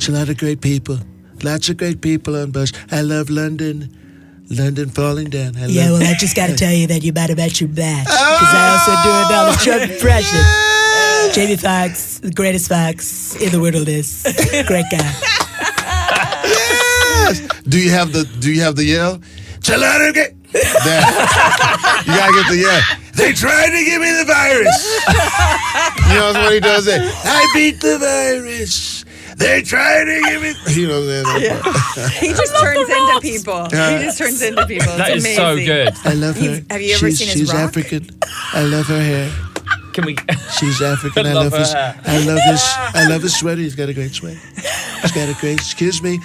It's a lot of great people. Lots of great people on bus. I love London. London falling down. Well, I just got to tell you that you better bet your match. Because I also do a Donald Trump impression. Jamie Foxx, the greatest Fox in the wilderness. Great guy. Yes. Do you have the yell? It's a lot of great. There. You gotta get the yell. They tried to give me the virus. You know what he does there? I beat the virus. They tried to give me. You know what I'm saying? He just turns into people. He just turns into people. It's That is amazing. so good. I love her. Have you ever seen his She's rock? African. I love her hair. Can we? She's African. I Love love his. her. I love his sweater. He's got a great sweater. He's got a great. Excuse me.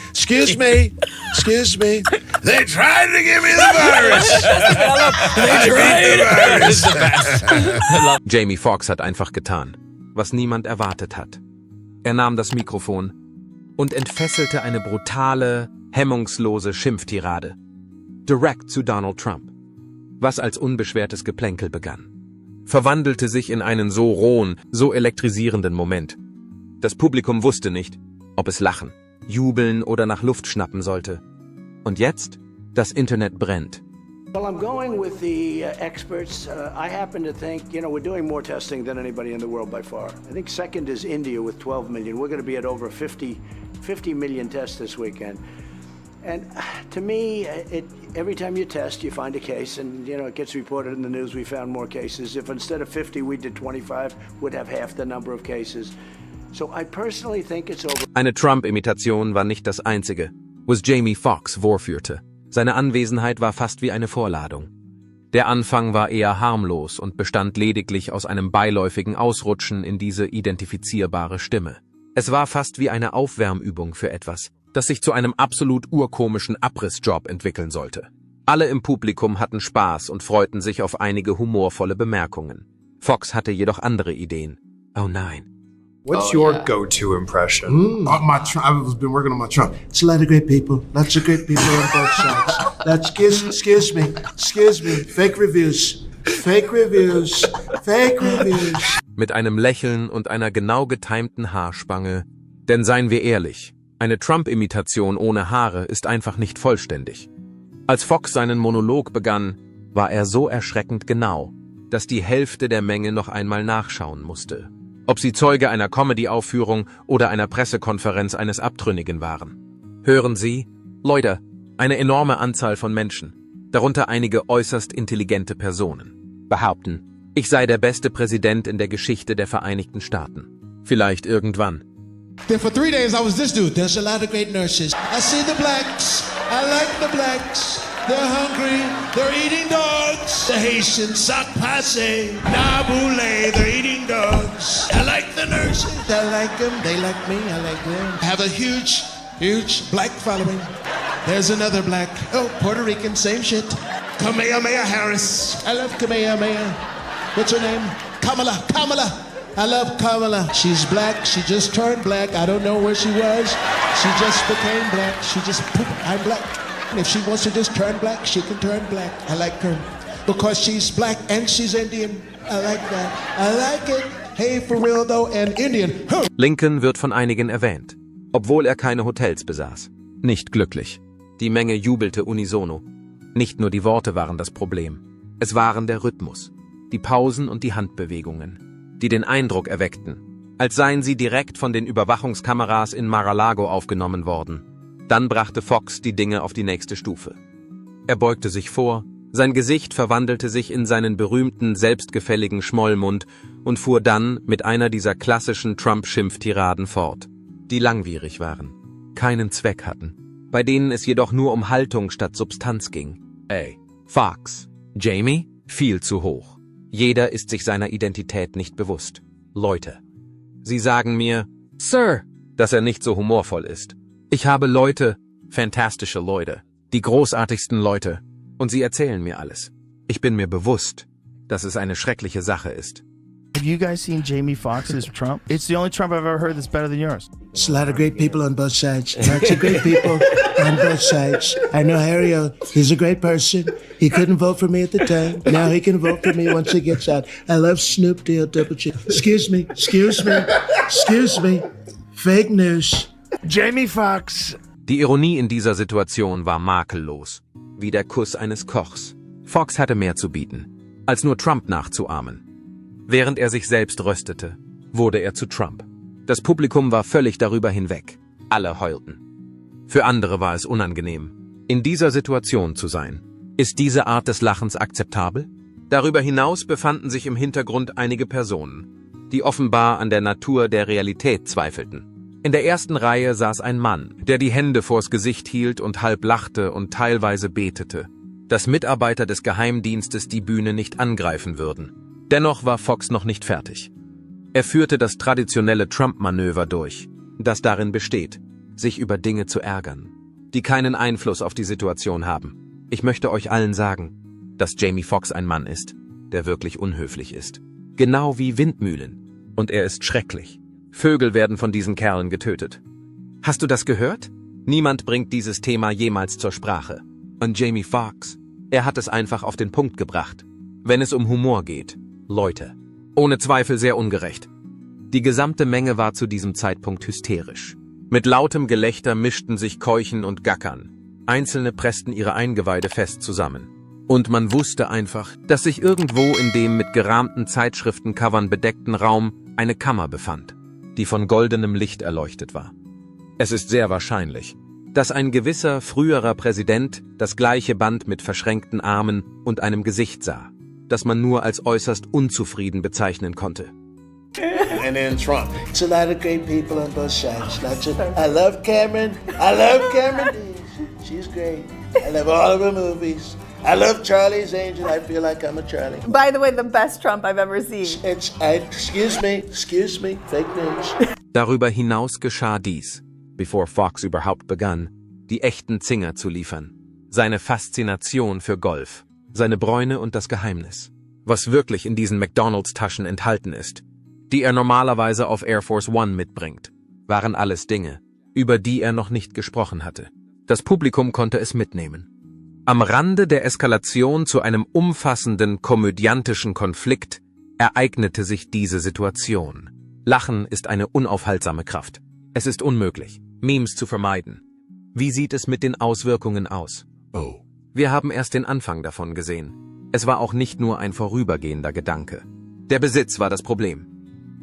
They tried to give me the virus. They tried the virus. Jamie Foxx hat einfach getan, was niemand erwartet hat. Er nahm das Mikrofon und entfesselte eine brutale, hemmungslose Schimpftirade. Direkt zu Donald Trump. Was als unbeschwertes Geplänkel begann. Verwandelte sich in einen so rohen, so elektrisierenden Moment. Das Publikum wusste nicht, ob es lachen, jubeln oder nach Luft schnappen sollte. Und jetzt? Das Internet brennt. Well, I'm going with the experts. I happen to think, we're doing more testing than anybody in the world by far. I think second is India with 12 million. We're going to be at over 50 million tests this weekend. And to me, every time you test, you find a case, and it gets reported in the news. We found more cases. If instead of 50, we did 25, we'd have half the number of cases. So I personally think it's over. Eine Trump-Imitation war nicht das einzige, was Jamie Foxx vorführte. Seine Anwesenheit war fast wie eine Vorladung. Der Anfang war eher harmlos und bestand lediglich aus einem beiläufigen Ausrutschen in diese identifizierbare Stimme. Es war fast wie eine Aufwärmübung für etwas, das sich zu einem absolut urkomischen Abrissjob entwickeln sollte. Alle im Publikum hatten Spaß und freuten sich auf einige humorvolle Bemerkungen. Fox hatte jedoch andere Ideen. Oh nein. What's your go-to impression? I've been working on my Trump. It's a lot of great people. Lots of great people on both sides. Excuse me. Fake reviews. Mit einem Lächeln und einer genau getimten Haarspange. Denn seien wir ehrlich, eine Trump-Imitation ohne Haare ist einfach nicht vollständig. Als Fox seinen Monolog begann, war er so erschreckend genau, dass die Hälfte der Menge noch einmal nachschauen musste. Ob sie Zeuge einer Comedy-Aufführung oder einer Pressekonferenz eines Abtrünnigen waren. Hören Sie, Leute, eine enorme Anzahl von Menschen, darunter einige äußerst intelligente Personen, behaupten, ich sei der beste Präsident in der Geschichte der Vereinigten Staaten. Vielleicht irgendwann. For 3 days I was this dude. There's a lot of great nurses. I see the blacks. I like the blacks. They're hungry. They're eating dogs. The Haitians, sac passe, naboule. They're eating dogs. I like the nurses. I like them. They like me. I like them. Have a huge black following. There's another black. Oh, Puerto Rican, same shit. Kamehameha Harris. I love Kamehameha. What's her name? Kamala. I love Kamala. She's black. She just turned black. I don't know where she was. She just became black. I'm black. And if she wants to just turn black, she can turn black. I like her. Because she's black and she's Indian. I like that. I like it. Hey, for real though, and Indian. Huh. Lincoln wird von einigen erwähnt, obwohl er keine Hotels besaß. Nicht glücklich. Die Menge jubelte unisono. Nicht nur die Worte waren das Problem. Es waren der Rhythmus, die Pausen und die Handbewegungen, die den Eindruck erweckten, als seien sie direkt von den Überwachungskameras in Mar-a-Lago aufgenommen worden. Dann brachte Fox die Dinge auf die nächste Stufe. Er beugte sich vor, sein Gesicht verwandelte sich in seinen berühmten, selbstgefälligen Schmollmund und fuhr dann mit einer dieser klassischen Trump-Schimpftiraden fort, die langwierig waren, keinen Zweck hatten, bei denen es jedoch nur um Haltung statt Substanz ging. Ey, Fox, Jamie? Viel zu hoch. Jeder ist sich seiner Identität nicht bewusst. Leute. Sie sagen mir, Sir, dass er nicht so humorvoll ist. Ich habe Leute, fantastische Leute, die großartigsten Leute, und sie erzählen mir alles. Ich bin mir bewusst, dass es eine schreckliche Sache ist. Have you guys seen Jamie Foxx's Trump? It's the only Trump I've ever heard that's better than yours. It's a lot of great people on both sides. Lots of great people on both sides. I know Harry O. He's a great person. He couldn't vote for me at the time. Now he can vote for me once he gets out. I love Snoop Dogg. Excuse me. Fake news. Jamie Foxx. Die Ironie in dieser Situation war makellos, wie der Kuss eines Kochs. Fox hatte mehr zu bieten, als nur Trump nachzuahmen. Während er sich selbst röstete, wurde er zu Trump. Das Publikum war völlig darüber hinweg. Alle heulten. Für andere war es unangenehm, in dieser Situation zu sein. Ist diese Art des Lachens akzeptabel? Darüber hinaus befanden sich im Hintergrund einige Personen, die offenbar an der Natur der Realität zweifelten. In der ersten Reihe saß ein Mann, der die Hände vors Gesicht hielt und halb lachte und teilweise betete, dass Mitarbeiter des Geheimdienstes die Bühne nicht angreifen würden. Dennoch war Fox noch nicht fertig. Er führte das traditionelle Trump-Manöver durch, das darin besteht, sich über Dinge zu ärgern, die keinen Einfluss auf die Situation haben. Ich möchte euch allen sagen, dass Jamie Foxx ein Mann ist, der wirklich unhöflich ist. Genau wie Windmühlen. Und er ist schrecklich. Vögel werden von diesen Kerlen getötet. Hast du das gehört? Niemand bringt dieses Thema jemals zur Sprache. Und Jamie Foxx, er hat es einfach auf den Punkt gebracht. Wenn es um Humor geht, Leute. Ohne Zweifel sehr ungerecht. Die gesamte Menge war zu diesem Zeitpunkt hysterisch. Mit lautem Gelächter mischten sich Keuchen und Gackern. Einzelne pressten ihre Eingeweide fest zusammen. Und man wusste einfach, dass sich irgendwo in dem mit gerahmten Zeitschriftencovern bedeckten Raum eine Kammer befand, die von goldenem Licht erleuchtet war. Es ist sehr wahrscheinlich, dass ein gewisser früherer Präsident das gleiche Band mit verschränkten Armen und einem Gesicht sah, das man nur als äußerst unzufrieden bezeichnen konnte. And then Trump. It's a lot of great people on both sides. I love Cameron. I love Cameron Diaz. She's great. I love all of her movies. I love Charlie's Angel. I feel like I'm a Charlie. By the way, the best Trump I've ever seen. Excuse me, fake news. Darüber hinaus geschah dies, bevor Fox überhaupt begann, die echten Zinger zu liefern. Seine Faszination für Golf, seine Bräune und das Geheimnis, was wirklich in diesen McDonald's-Taschen enthalten ist, die er normalerweise auf Air Force One mitbringt, waren alles Dinge, über die er noch nicht gesprochen hatte. Das Publikum konnte es mitnehmen. Am Rande der Eskalation zu einem umfassenden komödiantischen Konflikt ereignete sich diese Situation. Lachen ist eine unaufhaltsame Kraft. Es ist unmöglich, Memes zu vermeiden. Wie sieht es mit den Auswirkungen aus? Oh. Wir haben erst den Anfang davon gesehen. Es war auch nicht nur ein vorübergehender Gedanke. Der Besitz war das Problem.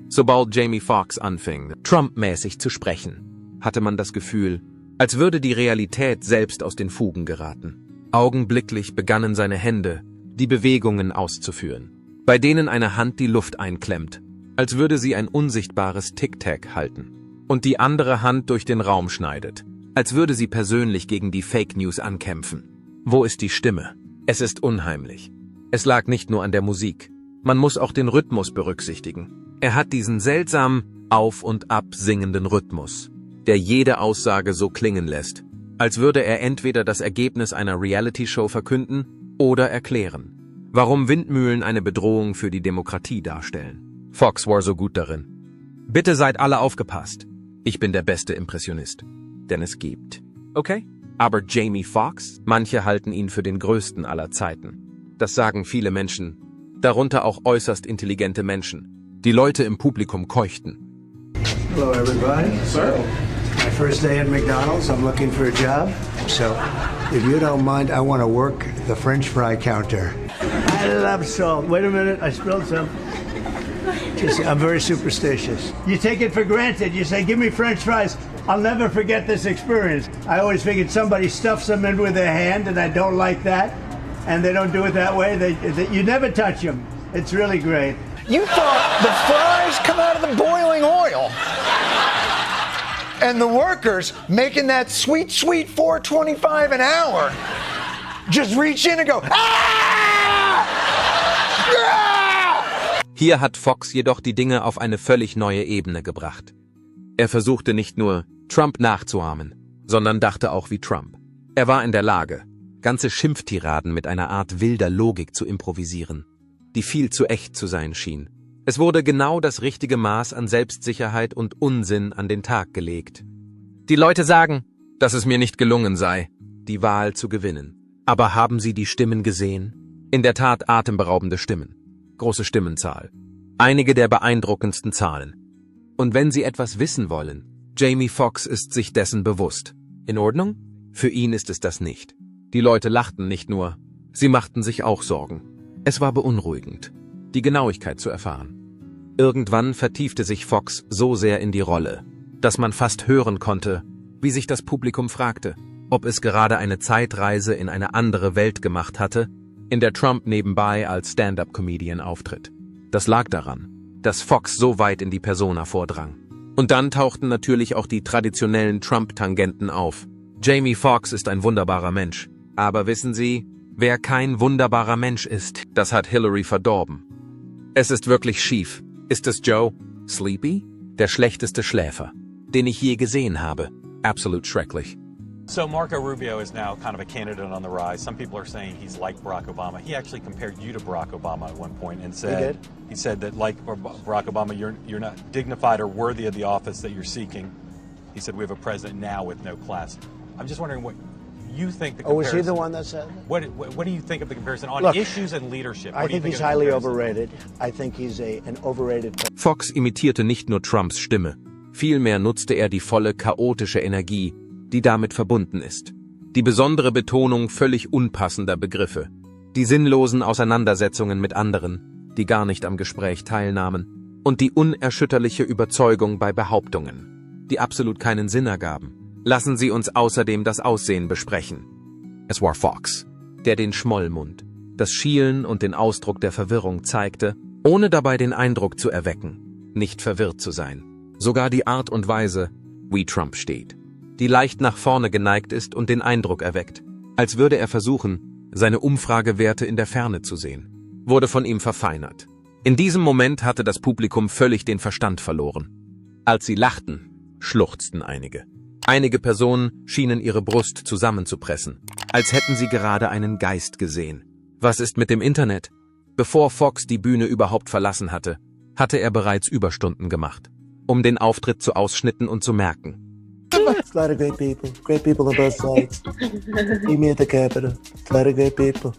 Sobald Jamie Foxx anfing, Trump-mäßig zu sprechen, hatte man das Gefühl, als würde die Realität selbst aus den Fugen geraten. Augenblicklich begannen seine Hände, die Bewegungen auszuführen, bei denen eine Hand die Luft einklemmt, als würde sie ein unsichtbares Tic-Tac halten, und die andere Hand durch den Raum schneidet, als würde sie persönlich gegen die Fake News ankämpfen. Wo ist die Stimme? Es ist unheimlich. Es lag nicht nur an der Musik, man muss auch den Rhythmus berücksichtigen. Er hat diesen seltsam auf- und ab singenden Rhythmus, der jede Aussage so klingen lässt, als würde er entweder das Ergebnis einer Reality-Show verkünden oder erklären, warum Windmühlen eine Bedrohung für die Demokratie darstellen. Fox war so gut darin. Bitte seid alle aufgepasst. Ich bin der beste Impressionist, den es gibt. Okay? Aber Jamie Foxx? Manche halten ihn für den größten aller Zeiten. Das sagen viele Menschen, darunter auch äußerst intelligente Menschen. Die Leute im Publikum keuchten. Hello, everybody. Sir. My first day at McDonald's. I'm looking for a job. So, if you don't mind, I want to work the French fry counter. I love salt. Wait a minute, I spilled some. I'm very superstitious. You take it for granted. You say, give me French fries. I'll never forget this experience. I always figured somebody stuffs them in with their hand, and I don't like that. And they don't do it that way. You never touch them. It's really great. You thought the fries come out of the boiling oil. And the workers making that sweet, sweet $4.25 an hour just reach in and go, ah! Ah! Hier hat Fox jedoch die Dinge auf eine völlig neue Ebene gebracht. Er versuchte nicht nur, Trump nachzuahmen, sondern dachte auch wie Trump. Er war in der Lage, ganze Schimpftiraden mit einer Art wilder Logik zu improvisieren, die viel zu echt zu sein schien. Es wurde genau das richtige Maß an Selbstsicherheit und Unsinn an den Tag gelegt. Die Leute sagen, dass es mir nicht gelungen sei, die Wahl zu gewinnen. Aber haben Sie die Stimmen gesehen? In der Tat atemberaubende Stimmen. Große Stimmenzahl. Einige der beeindruckendsten Zahlen. Und wenn Sie etwas wissen wollen, Jamie Foxx ist sich dessen bewusst. In Ordnung? Für ihn ist es das nicht. Die Leute lachten nicht nur, sie machten sich auch Sorgen. Es war beunruhigend, die Genauigkeit zu erfahren. Irgendwann vertiefte sich Foxx so sehr in die Rolle, dass man fast hören konnte, wie sich das Publikum fragte, ob es gerade eine Zeitreise in eine andere Welt gemacht hatte, in der Trump nebenbei als Stand-up-Comedian auftritt. Das lag daran, dass Foxx so weit in die Persona vordrang. Und dann tauchten natürlich auch die traditionellen Trump-Tangenten auf. Jamie Foxx ist ein wunderbarer Mensch. Aber wissen Sie, wer kein wunderbarer Mensch ist, das hat Hillary verdorben. Es ist wirklich schief. Ist es Joe? Sleepy? Der schlechteste Schläfer, den ich je gesehen habe. Absolut schrecklich. So Marco Rubio is now kind of a candidate on the rise. Some people are saying he's like Barack Obama. He actually compared you to Barack Obama at one point and said he said that like Barack Obama, you're not dignified or worthy of the office that you're seeking. He said we have a president now with no class. I'm just wondering what you think the comparison. Oh, was he the one that said that? What do you think of the comparison on Look, issues and leadership? I think he's highly overrated. I think he's an overrated. Foxx imitierte nicht nur Trumps Stimme. Vielmehr nutzte er die volle chaotische Energie, die damit verbunden ist. Die besondere Betonung völlig unpassender Begriffe. Die sinnlosen Auseinandersetzungen mit anderen, die gar nicht am Gespräch teilnahmen. Und die unerschütterliche Überzeugung bei Behauptungen, die absolut keinen Sinn ergaben. Lassen Sie uns außerdem das Aussehen besprechen. Es war Foxx, der den Schmollmund, das Schielen und den Ausdruck der Verwirrung zeigte, ohne dabei den Eindruck zu erwecken, nicht verwirrt zu sein. Sogar die Art und Weise, wie Trump steht, die leicht nach vorne geneigt ist und den Eindruck erweckt, als würde er versuchen, seine Umfragewerte in der Ferne zu sehen, wurde von ihm verfeinert. In diesem Moment hatte das Publikum völlig den Verstand verloren. Als sie lachten, schluchzten einige. Einige Personen schienen ihre Brust zusammenzupressen, als hätten sie gerade einen Geist gesehen. Was ist mit dem Internet? Bevor Foxx die Bühne überhaupt verlassen hatte, hatte er bereits Überstunden gemacht, um den Auftritt zu ausschnitten und zu merken. A lot of great people on both sides. Meet me at the Capitol. A lot of great people,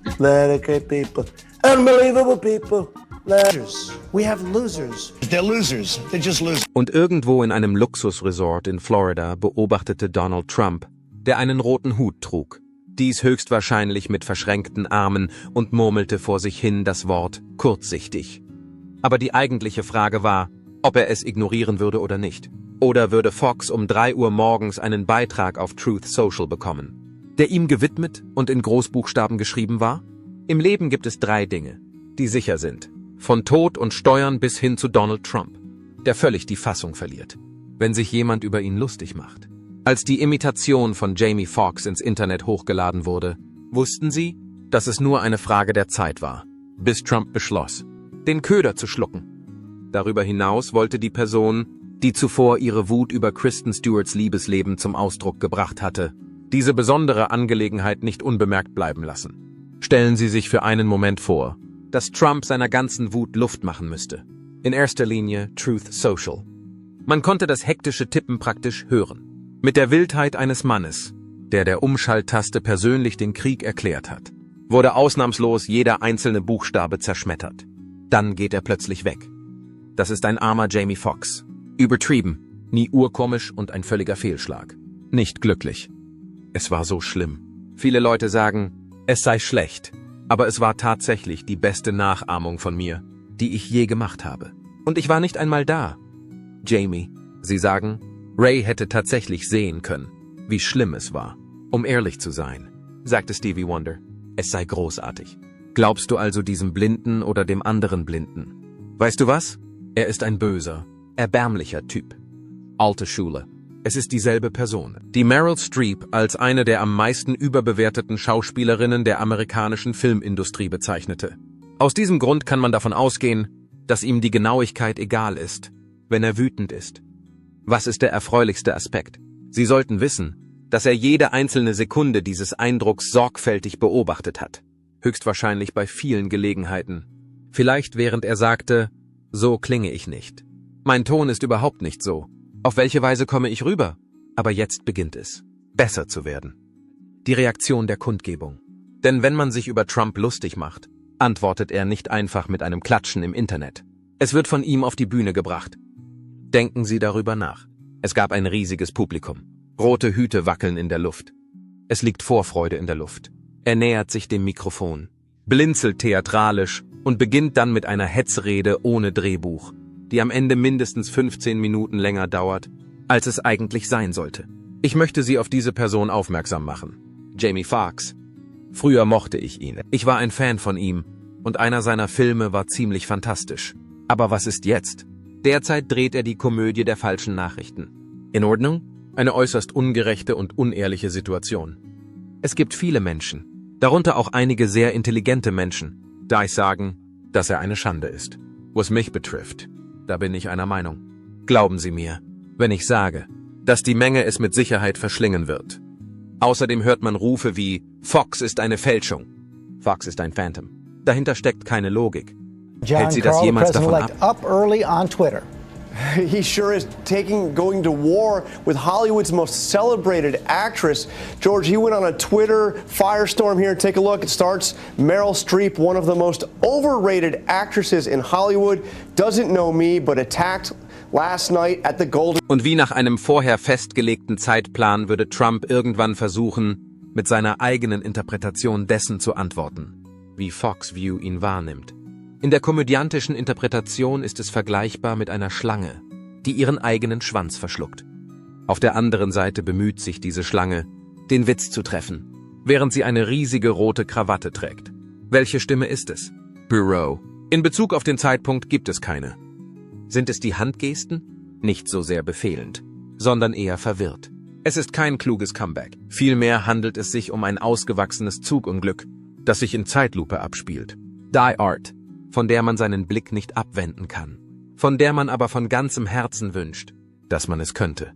unbelievable people. Losers. We have losers. They're losers. They're just losers. Und irgendwo in einem Luxusresort in Florida beobachtete Donald Trump, der einen roten Hut trug. Dies höchstwahrscheinlich mit verschränkten Armen und murmelte vor sich hin das Wort kurzsichtig. Aber die eigentliche Frage war, ob er es ignorieren würde oder nicht. Oder würde Foxx um 3 Uhr morgens einen Beitrag auf Truth Social bekommen, der ihm gewidmet und in Großbuchstaben geschrieben war? Im Leben gibt es 3 Dinge, die sicher sind. Von Tod und Steuern bis hin zu Donald Trump, der völlig die Fassung verliert, wenn sich jemand über ihn lustig macht. Als die Imitation von Jamie Foxx ins Internet hochgeladen wurde, wussten sie, dass es nur eine Frage der Zeit war, bis Trump beschloss, den Köder zu schlucken. Darüber hinaus wollte die Person, die zuvor ihre Wut über Kristen Stewarts Liebesleben zum Ausdruck gebracht hatte, diese besondere Angelegenheit nicht unbemerkt bleiben lassen. Stellen Sie sich für einen Moment vor, dass Trump seiner ganzen Wut Luft machen müsste. In erster Linie Truth Social. Man konnte das hektische Tippen praktisch hören. Mit der Wildheit eines Mannes, der der Umschalttaste persönlich den Krieg erklärt hat, wurde ausnahmslos jeder einzelne Buchstabe zerschmettert. Dann geht er plötzlich weg. Das ist ein armer Jamie Foxx. Übertrieben, nie urkomisch und ein völliger Fehlschlag. Nicht glücklich. Es war so schlimm. Viele Leute sagen, es sei schlecht. Aber es war tatsächlich die beste Nachahmung von mir, die ich je gemacht habe. Und ich war nicht einmal da. Jamie, Sie sagen, Ray hätte tatsächlich sehen können, wie schlimm es war. Um ehrlich zu sein, sagte Stevie Wonder, es sei großartig. Glaubst du also diesem Blinden oder dem anderen Blinden? Weißt du was? Er ist ein böser, erbärmlicher Typ. Alte Schule. Es ist dieselbe Person, die Meryl Streep als eine der am meisten überbewerteten Schauspielerinnen der amerikanischen Filmindustrie bezeichnete. Aus diesem Grund kann man davon ausgehen, dass ihm die Genauigkeit egal ist, wenn er wütend ist. Was ist der erfreulichste Aspekt? Sie sollten wissen, dass er jede einzelne Sekunde dieses Eindrucks sorgfältig beobachtet hat. Höchstwahrscheinlich bei vielen Gelegenheiten. Vielleicht während er sagte, so klinge ich nicht. Mein Ton ist überhaupt nicht so. Auf welche Weise komme ich rüber? Aber jetzt beginnt es, besser zu werden. Die Reaktion der Kundgebung. Denn wenn man sich über Trump lustig macht, antwortet er nicht einfach mit einem Klatschen im Internet. Es wird von ihm auf die Bühne gebracht. Denken Sie darüber nach. Es gab ein riesiges Publikum. Rote Hüte wackeln in der Luft. Es liegt Vorfreude in der Luft. Er nähert sich dem Mikrofon, blinzelt theatralisch und beginnt dann mit einer Hetzrede ohne Drehbuch, die am Ende mindestens 15 Minuten länger dauert, als es eigentlich sein sollte. Ich möchte Sie auf diese Person aufmerksam machen. Jamie Foxx. Früher mochte ich ihn. Ich war ein Fan von ihm und einer seiner Filme war ziemlich fantastisch. Aber was ist jetzt? Derzeit dreht er die Komödie der falschen Nachrichten. In Ordnung? Eine äußerst ungerechte und unehrliche Situation. Es gibt viele Menschen, darunter auch einige sehr intelligente Menschen, die sagen, dass er eine Schande ist. Was mich betrifft, da bin ich einer Meinung. Glauben Sie mir, wenn ich sage, dass die Menge es mit Sicherheit verschlingen wird. Außerdem hört man Rufe wie, Fox ist eine Fälschung. Fox ist ein Phantom. Dahinter steckt keine Logik. Hält Sie das jemals davon ab? Up early on Twitter. He sure is going to war with Hollywood's most celebrated actress. George, he went on a Twitter firestorm here. Take a look. It starts Meryl Streep, one of the most overrated actresses in Hollywood, doesn't know me, but attacked last night at the Golden. Und wie nach einem vorher festgelegten Zeitplan würde Trump irgendwann versuchen, mit seiner eigenen Interpretation dessen zu antworten, wie Fox View ihn wahrnimmt. In der komödiantischen Interpretation ist es vergleichbar mit einer Schlange, die ihren eigenen Schwanz verschluckt. Auf der anderen Seite bemüht sich diese Schlange, den Witz zu treffen, während sie eine riesige rote Krawatte trägt. Welche Stimme ist es? Bureau. In Bezug auf den Zeitpunkt gibt es keine. Sind es die Handgesten? Nicht so sehr befehlend, sondern eher verwirrt. Es ist kein kluges Comeback. Vielmehr handelt es sich um ein ausgewachsenes Zugunglück, das sich in Zeitlupe abspielt. Die Art, von der man seinen Blick nicht abwenden kann, von der man aber von ganzem Herzen wünscht, dass man es könnte.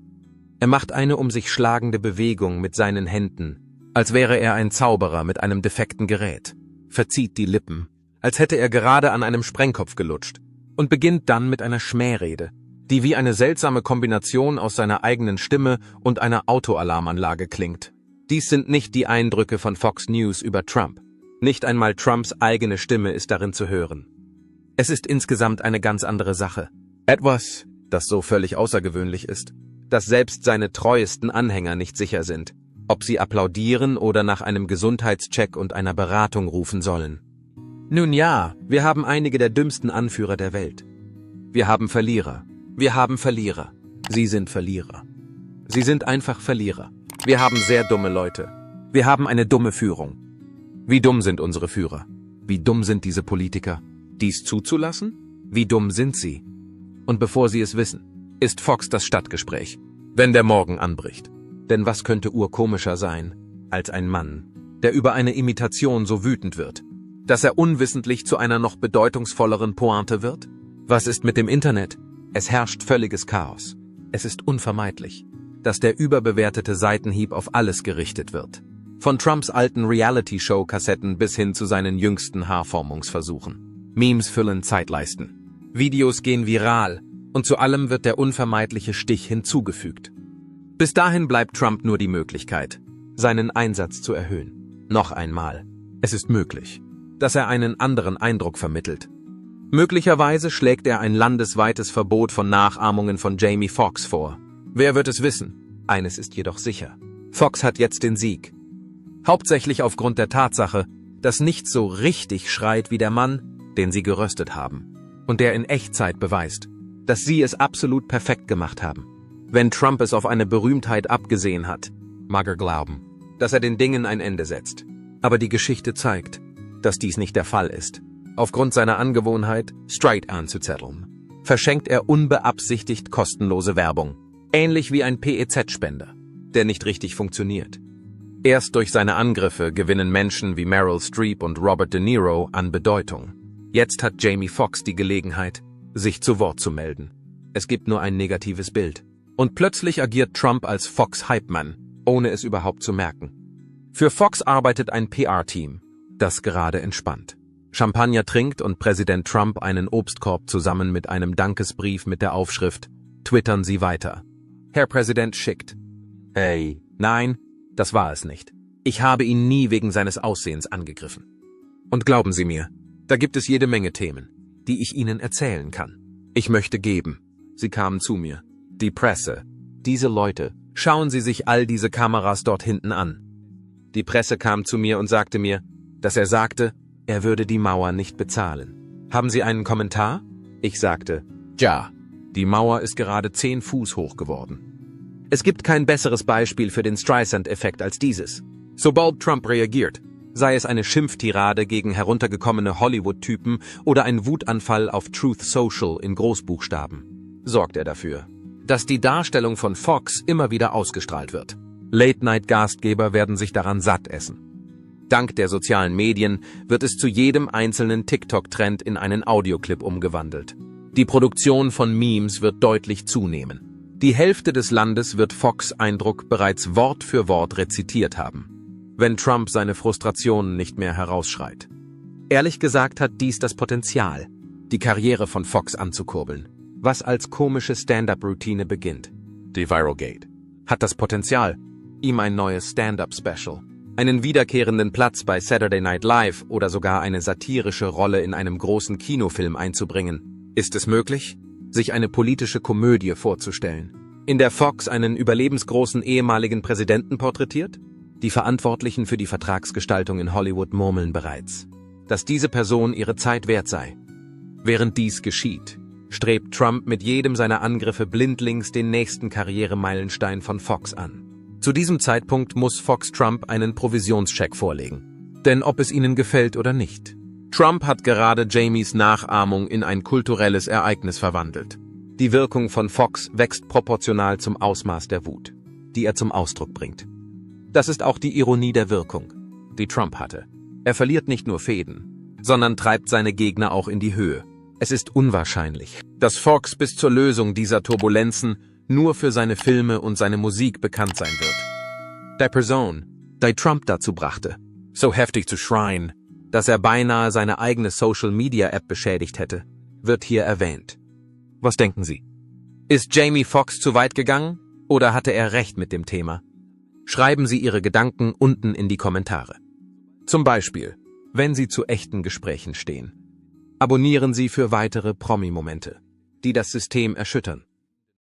Er macht eine um sich schlagende Bewegung mit seinen Händen, als wäre er ein Zauberer mit einem defekten Gerät, verzieht die Lippen, als hätte er gerade an einem Sprengkopf gelutscht, und beginnt dann mit einer Schmährede, die wie eine seltsame Kombination aus seiner eigenen Stimme und einer Autoalarmanlage klingt. Dies sind nicht die Eindrücke von Fox News über Trump. Nicht einmal Trumps eigene Stimme ist darin zu hören. Es ist insgesamt eine ganz andere Sache. Etwas, das so völlig außergewöhnlich ist, dass selbst seine treuesten Anhänger nicht sicher sind, ob sie applaudieren oder nach einem Gesundheitscheck und einer Beratung rufen sollen. Nun ja, wir haben einige der dümmsten Anführer der Welt. Wir haben Verlierer. Wir haben Verlierer. Sie sind Verlierer. Sie sind einfach Verlierer. Wir haben sehr dumme Leute. Wir haben eine dumme Führung. Wie dumm sind unsere Führer? Wie dumm sind diese Politiker? Dies zuzulassen? Wie dumm sind sie? Und bevor sie es wissen, ist Fox das Stadtgespräch, wenn der Morgen anbricht. Denn was könnte urkomischer sein, als ein Mann, der über eine Imitation so wütend wird, dass er unwissentlich zu einer noch bedeutungsvolleren Pointe wird? Was ist mit dem Internet? Es herrscht völliges Chaos. Es ist unvermeidlich, dass der überbewertete Seitenhieb auf alles gerichtet wird. Von Trumps alten Reality-Show-Kassetten bis hin zu seinen jüngsten Haarformungsversuchen. Memes füllen Zeitleisten. Videos gehen viral und zu allem wird der unvermeidliche Stich hinzugefügt. Bis dahin bleibt Trump nur die Möglichkeit, seinen Einsatz zu erhöhen. Noch einmal. Es ist möglich, dass er einen anderen Eindruck vermittelt. Möglicherweise schlägt er ein landesweites Verbot von Nachahmungen von Jamie Foxx vor. Wer wird es wissen? Eines ist jedoch sicher. Fox hat jetzt den Sieg. Hauptsächlich aufgrund der Tatsache, dass nichts so richtig schreit wie der Mann, den sie geröstet haben. Und der in Echtzeit beweist, dass sie es absolut perfekt gemacht haben. Wenn Trump es auf eine Berühmtheit abgesehen hat, mag er glauben, dass er den Dingen ein Ende setzt. Aber die Geschichte zeigt, dass dies nicht der Fall ist. Aufgrund seiner Angewohnheit, straight anzuzetteln, verschenkt er unbeabsichtigt kostenlose Werbung. Ähnlich wie ein PEZ-Spender, der nicht richtig funktioniert. Erst durch seine Angriffe gewinnen Menschen wie Meryl Streep und Robert De Niro an Bedeutung. Jetzt hat Jamie Foxx die Gelegenheit, sich zu Wort zu melden. Es gibt nur ein negatives Bild. Und plötzlich agiert Trump als Fox-Hype-Mann, ohne es überhaupt zu merken. Für Fox arbeitet ein PR-Team, das gerade entspannt. Champagner trinkt und Präsident Trump einen Obstkorb zusammen mit einem Dankesbrief mit der Aufschrift "Twittern Sie weiter." Herr Präsident schickt. Hey, nein, das war es nicht. Ich habe ihn nie wegen seines Aussehens angegriffen. Und glauben Sie mir, da gibt es jede Menge Themen, die ich Ihnen erzählen kann. Ich möchte geben. Sie kamen zu mir. Die Presse. Diese Leute, schauen Sie sich all diese Kameras dort hinten an. Die Presse kam zu mir und sagte mir, dass er sagte, er würde die Mauer nicht bezahlen. Haben Sie einen Kommentar? Ich sagte, ja, die Mauer ist gerade 10 Fuß hoch geworden. Es gibt kein besseres Beispiel für den Streisand-Effekt als dieses. Sobald Trump reagiert, sei es eine Schimpftirade gegen heruntergekommene Hollywood-Typen oder ein Wutanfall auf Truth Social in Großbuchstaben, sorgt er dafür, dass die Darstellung von Fox immer wieder ausgestrahlt wird. Late-Night-Gastgeber werden sich daran satt essen. Dank der sozialen Medien wird es zu jedem einzelnen TikTok-Trend in einen Audioclip umgewandelt. Die Produktion von Memes wird deutlich zunehmen. Die Hälfte des Landes wird Fox' Eindruck bereits Wort für Wort rezitiert haben, wenn Trump seine Frustrationen nicht mehr herausschreit. Ehrlich gesagt hat dies das Potenzial, die Karriere von Fox anzukurbeln, was als komische Stand-up-Routine beginnt. Die Viralgate hat das Potenzial, ihm ein neues Stand-up-Special, einen wiederkehrenden Platz bei Saturday Night Live oder sogar eine satirische Rolle in einem großen Kinofilm einzubringen. Ist es möglich, sich eine politische Komödie vorzustellen, in der Fox einen überlebensgroßen ehemaligen Präsidenten porträtiert? Die Verantwortlichen für die Vertragsgestaltung in Hollywood murmeln bereits, dass diese Person ihre Zeit wert sei. Während dies geschieht, strebt Trump mit jedem seiner Angriffe blindlings den nächsten Karrieremeilenstein von Fox an. Zu diesem Zeitpunkt muss Fox Trump einen Provisionscheck vorlegen. Denn ob es ihnen gefällt oder nicht, Trump hat gerade Jamies Nachahmung in ein kulturelles Ereignis verwandelt. Die Wirkung von Fox wächst proportional zum Ausmaß der Wut, die er zum Ausdruck bringt. Das ist auch die Ironie der Wirkung, die Trump hatte. Er verliert nicht nur Fäden, sondern treibt seine Gegner auch in die Höhe. Es ist unwahrscheinlich, dass Fox bis zur Lösung dieser Turbulenzen nur für seine Filme und seine Musik bekannt sein wird. Die Person, die Trump dazu brachte, so heftig zu schreien, dass er beinahe seine eigene Social-Media-App beschädigt hätte, wird hier erwähnt. Was denken Sie? Ist Jamie Foxx zu weit gegangen oder hatte er recht mit dem Thema? Schreiben Sie Ihre Gedanken unten in die Kommentare. Zum Beispiel, wenn Sie zu echten Gesprächen stehen. Abonnieren Sie für weitere Promi-Momente, die das System erschüttern.